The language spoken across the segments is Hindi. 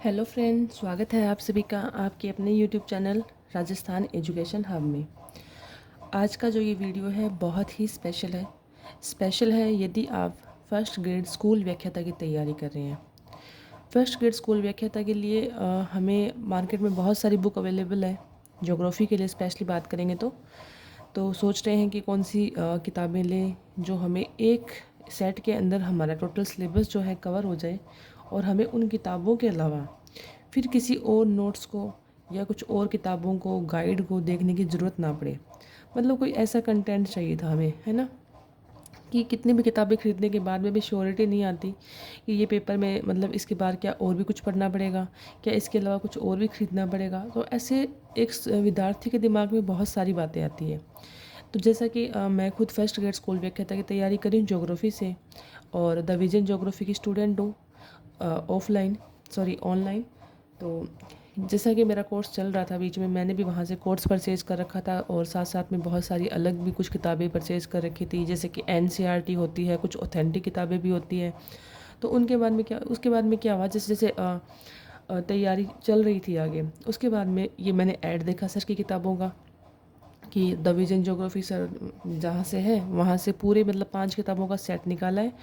हेलो फ्रेंड, स्वागत है आप सभी का आपके अपने YouTube channel Rajasthan education hub में। आज का जो ये वीडियो है बहुत ही स्पेशल है यदि आप फर्स्ट ग्रेड स्कूल व्याख्याता की तैयारी कर रहे हैं। फर्स्ट ग्रेड स्कूल व्याख्याता के लिए हमें मार्केट में बहुत सारी बुक अवेलेबल है। ज्योग्राफी के लिए स्पेशली बात करेंगे तो सोच रहे हैं कि कौन सी किताबें लें जो हमें एक सेट के अंदर हमारा टोटल सिलेबस जो है कवर हो जाए और हमें उन किताबों के अलावा फिर किसी और नोट्स को या कुछ और किताबों को गाइड को देखने की ज़रूरत ना पड़े। मतलब कोई ऐसा कंटेंट चाहिए था हमें, है ना, कि कितनी भी किताबें खरीदने के बाद में भी श्योरिटी नहीं आती कि ये पेपर में मतलब इसके बाद क्या और भी कुछ पढ़ना पड़ेगा, क्या इसके अलावा कुछ और भी खरीदना पड़ेगा। तो ऐसे एक विद्यार्थी के दिमाग में बहुत सारी बातें आती है। तो जैसा कि मैं खुद फर्स्ट ग्रेड स्कूल व्याख्याता की तैयारी करी हूँ ज्योग्राफी से, और द विजन ज्योग्राफी की स्टूडेंट हूँ ऑनलाइन। तो जैसा कि मेरा कोर्स चल रहा था, बीच में मैंने भी वहाँ से कोर्स परचेज़ कर रखा था और साथ साथ में बहुत सारी अलग भी कुछ किताबें परचेज़ कर रखी थी, जैसे कि एनसीईआरटी होती है, कुछ ऑथेंटिक किताबें भी होती हैं। तो उसके बाद में क्या हुआ, जैसे जैसे तैयारी चल रही थी आगे, उसके बाद में ये मैंने ऐड देखा सर की किताबों का कि द विजन ज्योग्राफी सर जहाँ से है वहाँ से पूरे मतलब 5 किताबों का सेट निकाला है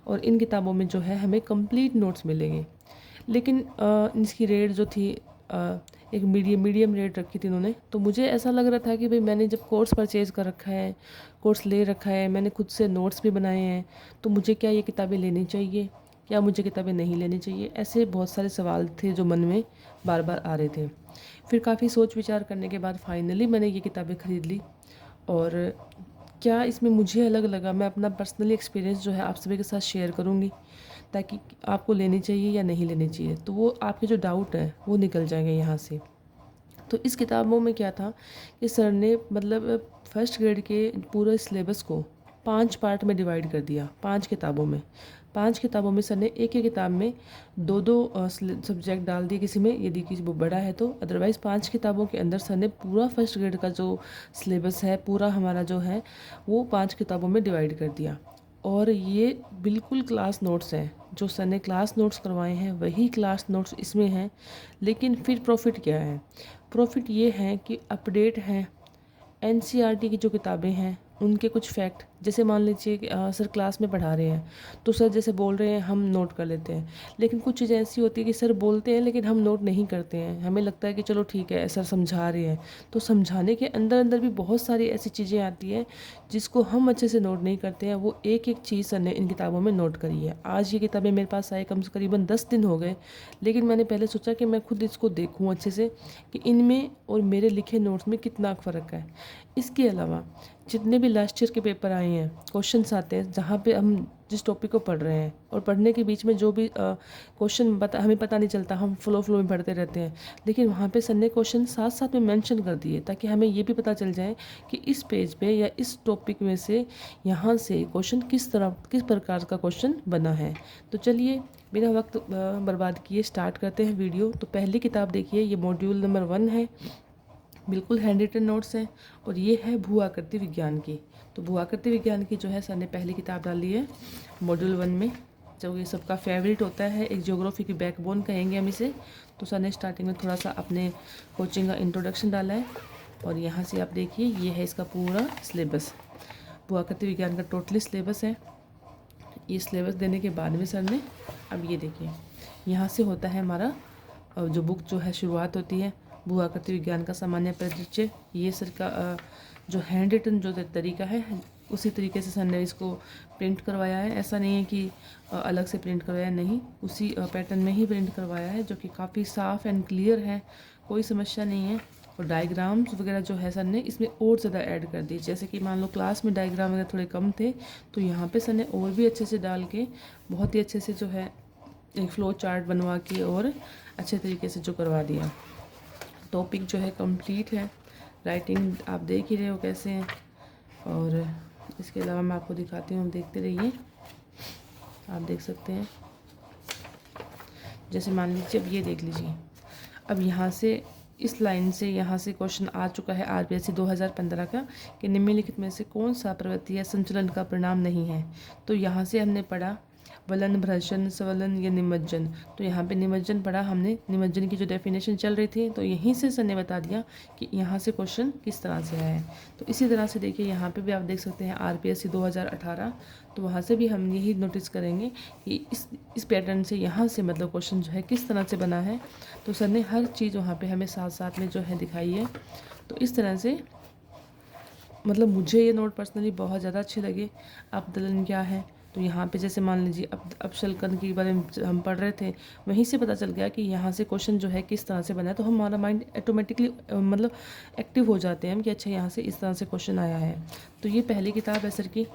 और इन किताबों में जो है हमें कंप्लीट नोट्स मिलेंगे। लेकिन इसकी रेट जो थी एक मीडियम रेट रखी थी इन्होंने। तो मुझे ऐसा लग रहा था कि भाई मैंने जब कोर्स परचेज़ कर रखा है, कोर्स ले रखा है, मैंने खुद से नोट्स भी बनाए हैं, तो मुझे क्या ये किताबें लेनी चाहिए, क्या मुझे किताबें नहीं लेनी चाहिए। ऐसे बहुत सारे सवाल थे जो मन में बार बार आ रहे थे। फिर काफ़ी सोच विचार करने के बाद फाइनली मैंने ये किताबें ख़रीद ली। और क्या इसमें मुझे अलग लगा, मैं अपना पर्सनली एक्सपीरियंस जो है आप सभी के साथ शेयर करूँगी, ताकि आपको लेनी चाहिए या नहीं लेनी चाहिए, तो वो आपके जो डाउट है वो निकल जाएंगे यहाँ से। तो इस किताबों में क्या था कि सर ने मतलब फर्स्ट ग्रेड के पूरे सिलेबस को 5 पार्ट में डिवाइड कर दिया। 5 किताबों में, 5 किताबों में सर ने एक एक किताब में दो दो सब्जेक्ट डाल दिए किसी में, यदि किसी वो बड़ा है तो। अदरवाइज़ 5 किताबों के अंदर सर ने पूरा फर्स्ट ग्रेड का जो सिलेबस है पूरा हमारा जो है वो 5 किताबों में डिवाइड कर दिया। और ये बिल्कुल क्लास नोट्स हैं, जो सर ने क्लास नोट्स करवाए हैं वही क्लास नोट्स इसमें हैं। लेकिन फिर प्रॉफिट क्या है? प्रॉफिट ये है कि अपडेट हैं एनसीईआरटी की जो किताबें हैं उनके कुछ फैक्ट। जैसे मान लीजिए कि सर क्लास में पढ़ा रहे हैं तो सर जैसे बोल रहे हैं हम नोट कर लेते हैं, लेकिन कुछ चीज़ें ऐसी होती है कि सर बोलते हैं लेकिन हम नोट नहीं करते हैं। हमें लगता है कि चलो ठीक है सर समझा रहे हैं, तो समझाने के अंदर अंदर भी बहुत सारी ऐसी चीज़ें आती हैं जिसको हम अच्छे से नोट नहीं करते हैं। वो एक एक चीज़ सर ने इन किताबों में नोट करी है। आज ये किताबें मेरे पास आए कम से करीबन 10 दिन हो गए, लेकिन मैंने पहले सोचा कि मैं खुद इसको देखूँ अच्छे से कि इनमें और मेरे लिखे नोट्स में कितना फ़र्क है। इसके अलावा जितने भी लास्ट ईयर के पेपर आए हैं, क्वेश्चंस आते हैं जहाँ पे हम जिस टॉपिक को पढ़ रहे हैं और पढ़ने के बीच में जो भी क्वेश्चन हमें पता नहीं चलता, हम फ्लो में पढ़ते रहते हैं, लेकिन वहाँ पे सर ने क्वेश्चन साथ साथ में मेंशन कर दिए ताकि हमें ये भी पता चल जाए कि इस पेज पे या इस टॉपिक में से यहाँ से क्वेश्चन किस प्रकार का क्वेश्चन बना है। तो चलिए बिना वक्त बर्बाद किए स्टार्ट करते हैं वीडियो। तो पहली किताब देखिए, ये मॉड्यूल नंबर 1 है, बिल्कुल हैंड रिटन नोट्स हैं, और ये है भू आकृति विज्ञान की। तो भू आकृति विज्ञान की जो है सर ने पहली किताब डाली है मॉड्यूल 1 में, जो ये सबका फेवरेट होता है, एक ज्योग्राफी की बैकबोन कहेंगे हम इसे। तो सर ने स्टार्टिंग में थोड़ा सा अपने कोचिंग का इंट्रोडक्शन डाला है, और यहाँ से आप देखिए ये है इसका पूरा सिलेबस। भू आकृति विज्ञान का टोटली सिलेबस है। ये सिलेबस देने के बाद में सर ने अब ये देखिए यहाँ से होता है हमारा जो बुक जो है शुरुआत होती है भू आकृति विज्ञान का सामान्य परिचय। ये सर का जो हैंड रिटन जो तरीका है उसी तरीके से सर ने इसको प्रिंट करवाया है। ऐसा नहीं है कि अलग से प्रिंट करवाया, नहीं, उसी पैटर्न में ही प्रिंट करवाया है, जो कि काफ़ी साफ़ एंड क्लियर है, कोई समस्या नहीं है। और डायग्राम्स वगैरह जो है सर ने इसमें और ज़्यादा ऐड कर दी। जैसे कि मान लो क्लास में डायग्राम वगैरह थोड़े कम थे, तो यहाँ पे सर ने और भी अच्छे से डाल के बहुत ही अच्छे से जो है एक फ्लो चार्ट बनवा के और अच्छे तरीके से जो करवा दिया। टॉपिक जो है कंप्लीट है, राइटिंग आप देख ही रहे हो कैसे हैं। और इसके अलावा मैं आपको दिखाती हूँ, देखते रहिए, आप देख सकते हैं। जैसे मान लीजिए अब ये देख लीजिए, अब यहाँ से इस लाइन से यहाँ से क्वेश्चन आ चुका है आरपीएससी 2015 का कि निम्नलिखित में से कौन सा प्रवृत्ति या संचलन का परिणाम नहीं है। तो यहाँ से हमने पढ़ा वलन, भ्रशन, स्वलन या निमज्जन। तो यहाँ पे निमज्जन पढ़ा हमने, निमज्जन की जो डेफिनेशन चल रही थी तो यहीं से सर ने बता दिया कि यहाँ से क्वेश्चन किस तरह से आया है। तो इसी तरह से देखिए यहाँ पे भी आप देख सकते हैं RPSC 2018, तो वहाँ से भी हम यही नोटिस करेंगे कि इस पैटर्न से यहाँ से मतलब क्वेश्चन जो है किस तरह से बना है। तो सर ने हर चीज़ वहाँ पर हमें साथ साथ में जो है दिखाई है। तो इस तरह से मतलब मुझे ये नोट पर्सनली बहुत ज़्यादा अच्छे लगे। अब दलन क्या है, तो यहाँ पे जैसे मान लीजिए अब शलकन के बारे में हम पढ़ रहे थे, वहीं से पता चल गया कि यहाँ से क्वेश्चन जो है किस तरह से बना है। तो हमारा माइंड ऑटोमेटिकली मतलब एक्टिव हो जाते हैं हम कि अच्छा यहाँ से इस तरह से क्वेश्चन आया है। तो ये पहली किताब है सर की,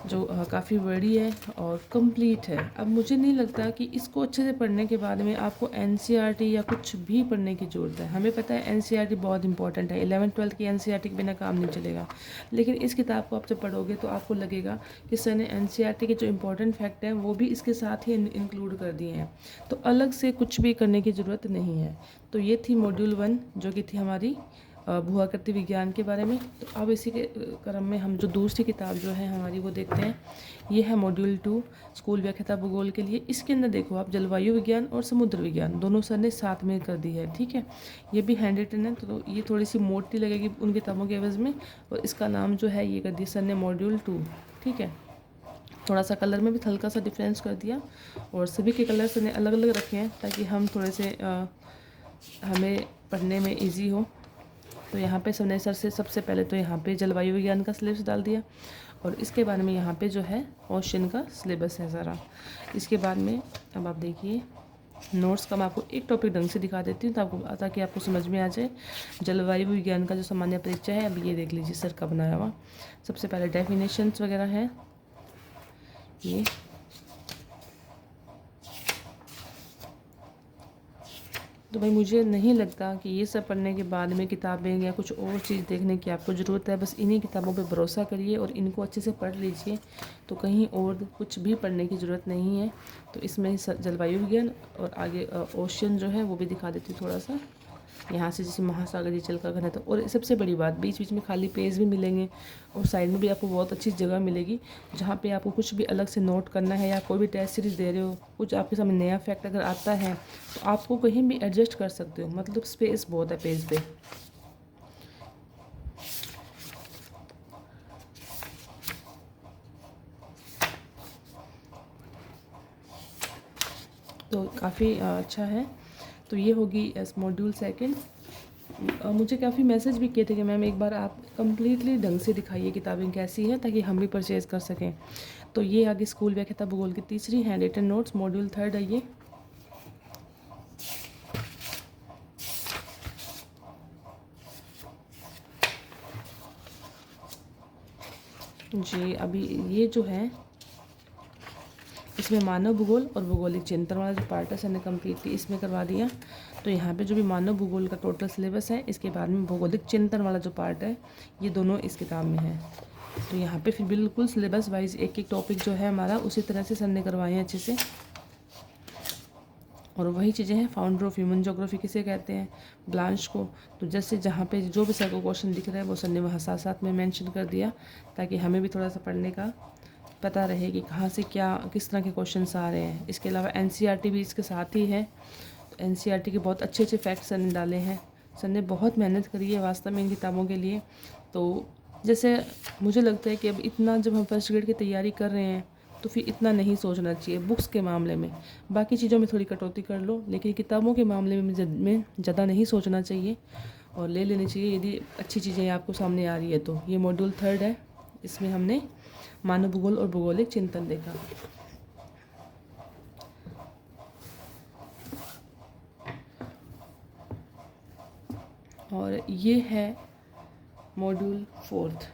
जो काफ़ी बड़ी है और कंप्लीट है। अब मुझे नहीं लगता कि इसको अच्छे से पढ़ने के बाद में आपको NCERT या कुछ भी पढ़ने की ज़रूरत है। हमें पता है NCERT बहुत इंपॉर्टेंट है, 11th-12th की NCERT के बिना काम नहीं चलेगा। लेकिन इस किताब को आप जब पढ़ोगे तो आपको लगेगा कि सर ने NCERT के जो इंपॉर्टेंट फैक्ट हैं वो भी इसके साथ ही इंक्लूड कर दिए हैं, तो अलग से कुछ भी करने की ज़रूरत नहीं है। तो ये थी मॉड्यूल 1 जो कि थी हमारी भूआकृति विज्ञान के बारे में। तो अब इसी के क्रम में हम जो दूसरी किताब जो है हमारी वो देखते हैं। ये है मॉड्यूल 2 स्कूल व्याख्याता भूगोल के लिए। इसके अंदर देखो आप जलवायु विज्ञान और समुद्र विज्ञान दोनों सर ने साथ में कर दी है, ठीक है। ये भी हैंड रिटन है, तो ये थोड़ी सी मोटी लगेगी उन किताबों के एवज में। और इसका नाम जो है ये कर दिया सर ने मॉड्यूल 2, ठीक है। थोड़ा सा कलर में भी हल्का सा डिफरेंस कर दिया और सभी के कलर सर ने अलग अलग रखे हैं ताकि हम थोड़े से हमें पढ़ने में ईजी हो। तो यहाँ पे सबने सर से सबसे पहले तो यहाँ पे जलवायु विज्ञान का सिलेबस डाल दिया और इसके बाद में यहाँ पे जो है ओशन का सिलेबस है ज़रा। इसके बाद में अब आप देखिए नोट्स का मैं आपको एक टॉपिक ढंग से दिखा देती हूँ ताकि आपको समझ में आ जाए। जलवायु विज्ञान का जो सामान्य परिचय है अब ये देख लीजिए सर का बनाया हुआ। सबसे पहले डेफिनेशंस वगैरह है ये, तो भाई मुझे नहीं लगता कि ये सब पढ़ने के बाद में किताबें या कुछ और चीज़ देखने की आपको ज़रूरत है। बस इन्हीं किताबों पे भरोसा करिए और इनको अच्छे से पढ़ लीजिए, तो कहीं और कुछ भी पढ़ने की ज़रूरत नहीं है। तो इसमें जलवायु विज्ञान और आगे ओशन जो है वो भी दिखा देती हूँ थोड़ा सा। यहाँ से जैसे महासागरीय जल का घनत्व, और सबसे बड़ी बात बीच बीच में खाली पेज भी मिलेंगे और साइड में भी आपको बहुत अच्छी जगह मिलेगी जहाँ पे आपको कुछ भी अलग से नोट करना है या कोई भी टेस्ट सीरीज़ दे रहे हो, कुछ आपके सामने नया फैक्ट अगर आता है तो आपको कहीं भी एडजस्ट कर सकते हो। मतलब स्पेस बहुत है पेज पे। तो काफ़ी अच्छा है। तो ये होगी मॉड्यूल 2। मुझे काफ़ी मैसेज भी किए थे कि मैम एक बार आप कम्प्लीटली ढंग से दिखाइए किताबें कैसी हैं ताकि हम भी परचेज़ कर सकें। तो ये आगे स्कूल व्याख्याता भूगोल की तीसरी हैंड रिटन नोट्स मॉड्यूल 3 है ये। जी अभी ये जो है इसमें मानव भूगोल और भौगोलिक चिंतन वाला जो पार्ट है सर ने कम्प्लीटली इसमें करवा दिया। तो यहाँ पे जो भी मानव भूगोल का टोटल सिलेबस है, इसके बाद में भौगोलिक चिंतन वाला जो पार्ट है ये दोनों इस किताब में है। तो यहाँ पे फिर बिल्कुल सिलेबस वाइज एक एक टॉपिक जो है हमारा उसी तरह से सर ने करवाए हैं अच्छे से। और वही चीज़ें हैं फाउंडर ऑफ ह्यूमन ज्योग्राफी किसे कहते हैं, ब्लांश को। तो जैसे जहाँ पे जो भी सर को क्वेश्चन दिख रहा है वो सर ने वहाँ साथ साथ में मेंशन कर दिया ताकि हमें भी थोड़ा सा पढ़ने का पता रहे कि कहाँ से क्या किस तरह के क्वेश्चंस आ रहे हैं। इसके अलावा NCERT भी इसके साथ ही है। तो NCERT के बहुत अच्छे अच्छे फैक्ट्स सर ने डाले हैं। सर ने बहुत मेहनत करी है वास्तव में इन किताबों के लिए। तो जैसे मुझे लगता है कि अब इतना जब हम फर्स्ट ग्रेड की तैयारी कर रहे हैं तो फिर इतना नहीं सोचना चाहिए बुक्स के मामले में। बाकी चीज़ों में थोड़ी कटौती कर लो लेकिन किताबों के मामले में ज़्यादा नहीं सोचना चाहिए और ले लेनी चाहिए यदि अच्छी चीज़ें आपको सामने आ रही है। तो ये मॉड्यूल 3 है, इसमें हमने मानव भूगोल और भौगोलिक चिंतन देखा। और ये है मॉड्यूल 4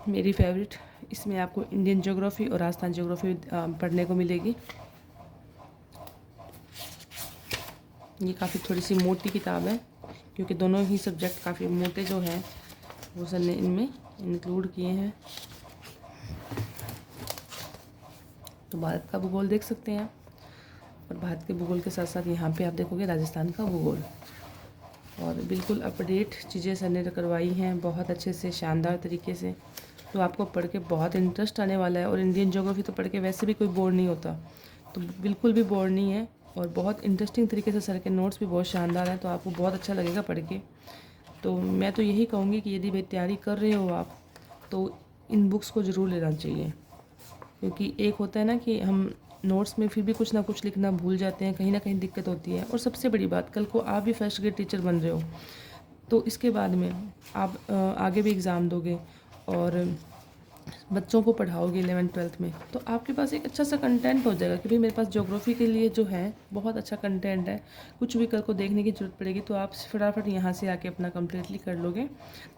मेरी फेवरेट। इसमें आपको इंडियन ज्योग्राफी और राजस्थान ज्योग्राफी पढ़ने को मिलेगी। ये काफ़ी थोड़ी सी मोटी किताब है क्योंकि दोनों ही सब्जेक्ट काफ़ी मोटे जो हैं वो सर ने इनमें इंक्लूड किए हैं। तो भारत का भूगोल देख सकते हैं आप और भारत के भूगोल के साथ साथ यहाँ पे आप देखोगे राजस्थान का भूगोल और बिल्कुल अपडेट चीज़ें सर ने करवाई हैं बहुत अच्छे से शानदार तरीके से। तो आपको पढ़ के बहुत इंटरेस्ट आने वाला है। और इंडियन ज्योग्राफी तो पढ़ के वैसे भी कोई बोर नहीं होता, तो बिल्कुल भी बोर नहीं है। और बहुत इंटरेस्टिंग तरीके से सर के नोट्स भी बहुत शानदार हैं, तो आपको बहुत अच्छा लगेगा पढ़ के। तो मैं तो यही कहूँगी कि यदि भाई तैयारी कर रहे हो आप, तो इन बुक्स को ज़रूर लेना चाहिए। क्योंकि एक होता है ना कि हम नोट्स में फिर भी कुछ ना कुछ लिखना भूल जाते हैं, कहीं ना कहीं दिक्कत होती है। और सबसे बड़ी बात, कल को आप भी फर्स्ट ग्रेड टीचर बन रहे हो, तो इसके बाद में आप आगे भी एग्ज़ाम दोगे और बच्चों को पढ़ाओगे 11th-12th में, तो आपके पास एक अच्छा सा कंटेंट हो जाएगा कि भाई मेरे पास ज्योग्राफी के लिए जो है बहुत अच्छा कंटेंट है। कुछ भी कल को देखने की ज़रूरत पड़ेगी तो आप फटाफट यहाँ से आके अपना कम्प्लीटली कर लोगे।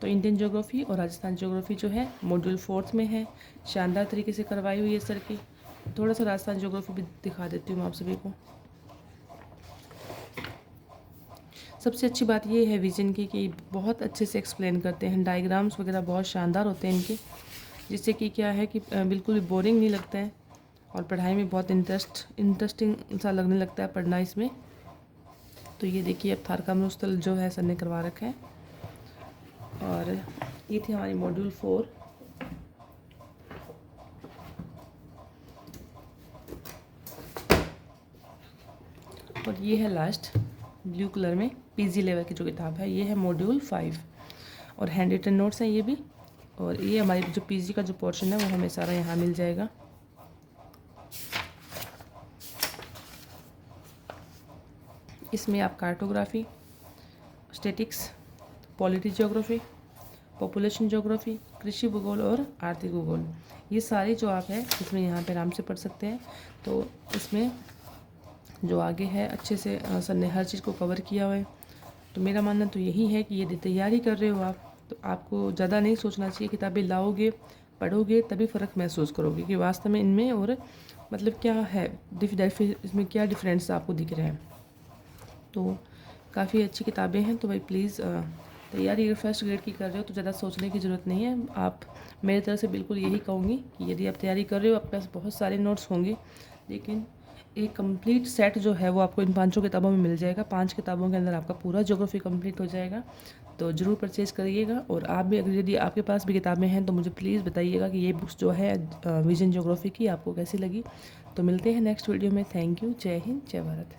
तो इंडियन ज्योग्राफी और राजस्थान ज्योग्राफी जो है मॉड्यूल 4th में है, शानदार तरीके से करवाई हुई है सर की। थोड़ा सा राजस्थान ज्योग्राफी भी दिखा देती हूँ आप सभी को। सबसे अच्छी बात ये है विजन की कि बहुत अच्छे से एक्सप्लेन करते हैं, डायग्राम्स वगैरह बहुत शानदार होते हैं इनके, जिससे कि क्या है कि बिल्कुल भी बोरिंग नहीं लगता है और पढ़ाई में बहुत इंटरेस्टिंग सा लगने लगता है पढ़ना इसमें। तो ये देखिए अब थारका मरुस्थल जो है सर ने करवा रखा है। और ये थी हमारी मॉड्यूल 4। और ये है लास्ट ब्लू कलर में पीजी लेवल की जो किताब है, ये है मॉड्यूल 5 और हैंड रिटन नोट्स हैं ये भी। और ये हमारी जो पीजी का जो पोर्शन है वो हमें सारा यहाँ मिल जाएगा। इसमें आप cartography, statics, polity geography, population geography, कृषि भूगोल और आर्थिक भूगोल, ये सारी जो आप है इसमें यहाँ पे आराम से पढ़ सकते हैं। तो इसमें जो आगे है अच्छे से सर ने हर चीज़ को कवर किया हुआ है। तो मेरा मानना तो यही है कि यदि तैयारी कर रहे हो आप, तो आपको ज़्यादा नहीं सोचना चाहिए। किताबें लाओगे, पढ़ोगे, तभी फ़र्क महसूस करोगे कि वास्तव में इनमें और मतलब क्या है इसमें क्या डिफरेंस आपको दिख रहा है। तो काफ़ी अच्छी किताबें हैं। तो भाई प्लीज़ तैयारी अगर फर्स्ट ग्रेड की कर रहे हो तो ज़्यादा सोचने की ज़रूरत नहीं है। आप मेरी तरफ से बिल्कुल यही कहूँगी कि यदि आप तैयारी कर रहे हो, आपके पास बहुत सारे नोट्स होंगे, लेकिन एक कंप्लीट सेट जो है वो आपको इन 5 किताबों में मिल जाएगा। 5 किताबों के अंदर आपका पूरा ज्योग्राफी कंप्लीट हो जाएगा। तो ज़रूर परचेज़ करिएगा। और आप भी अगर यदि आपके पास भी किताबें हैं तो मुझे प्लीज़ बताइएगा कि ये बुक्स जो है विजन ज्योग्राफी की आपको कैसी लगी। तो मिलते हैं नेक्स्ट वीडियो में। Thank you. जय हिंद, जय भारत।